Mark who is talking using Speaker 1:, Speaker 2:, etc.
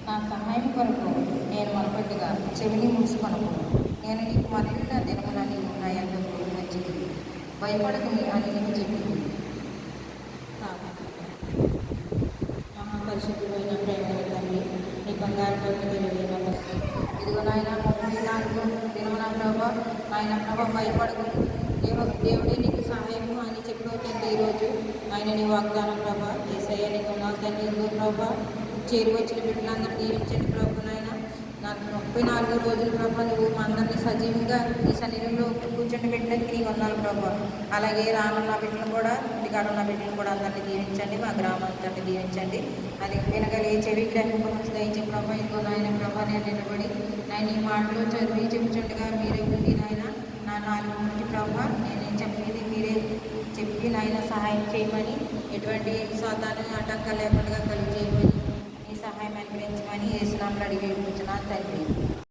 Speaker 1: నా సహాయం కొరకు నేను మొరపెట్టుగా చెవిని మూసుకొనకు. నేను నీకు మరలిన దినమున నీవు నా యొద్దకు వచ్చితివి. భయపడకుమి అని నీవు చెప్పింది. మహాపరిశుద్ధుడైన ప్రేమల తండ్రి, నీ బంగారు తెలివైన భక్తి, ఇదిగో నాయన 34 దినమున ప్రభా, నాయన ప్రభా భయపడకుము, దేవుడే నీకు సహాయము అని చెప్పావు తండ్రి. ఈరోజు ఆయన నీ వాగ్దానం ప్రభా, యేసయ్య నీకు నా తండ్రి. ఇదిగో ప్రభా, చేరి వచ్చిన బిడ్డలందరూ దీవించండి ప్రభు. నాయన నాకు 34 రోజులు ప్రభా, నువ్వు మా అందరినీ సజీవంగా నీ శరీరంలో కూర్చొని పెట్టడానికి నీకు వందనాలు ప్రభా. అలాగే రానున్న బిడ్డలు కూడా, ఇంటికాడ ఉన్న బిడ్డలు కూడా అందరినీ దీవించండి, మా గ్రామాంతటిని దీవించండి. అది వినగలిగే చెవి గ్రహింపు దయచే ప్రభా. ఇదిగో నాయన ప్రభా, నేను నిలబడి నేను ఈ మాటలు చదివి చెప్పుచుండగా మీరే ఉంది నాయన. నా నాలుగు నుండి ప్రభా, నేనేం చెప్పేది మీరే చెప్పి నాయన సహాయం చేయమని, ఎటువంటి సాతాను ఆటంకాలు లేకుండా కలిగి చేయమని, నీ సహాయం అనుగ్రహించమని యేసు నామములో అడిగి వేడుకుంటున్నాను తండ్రి.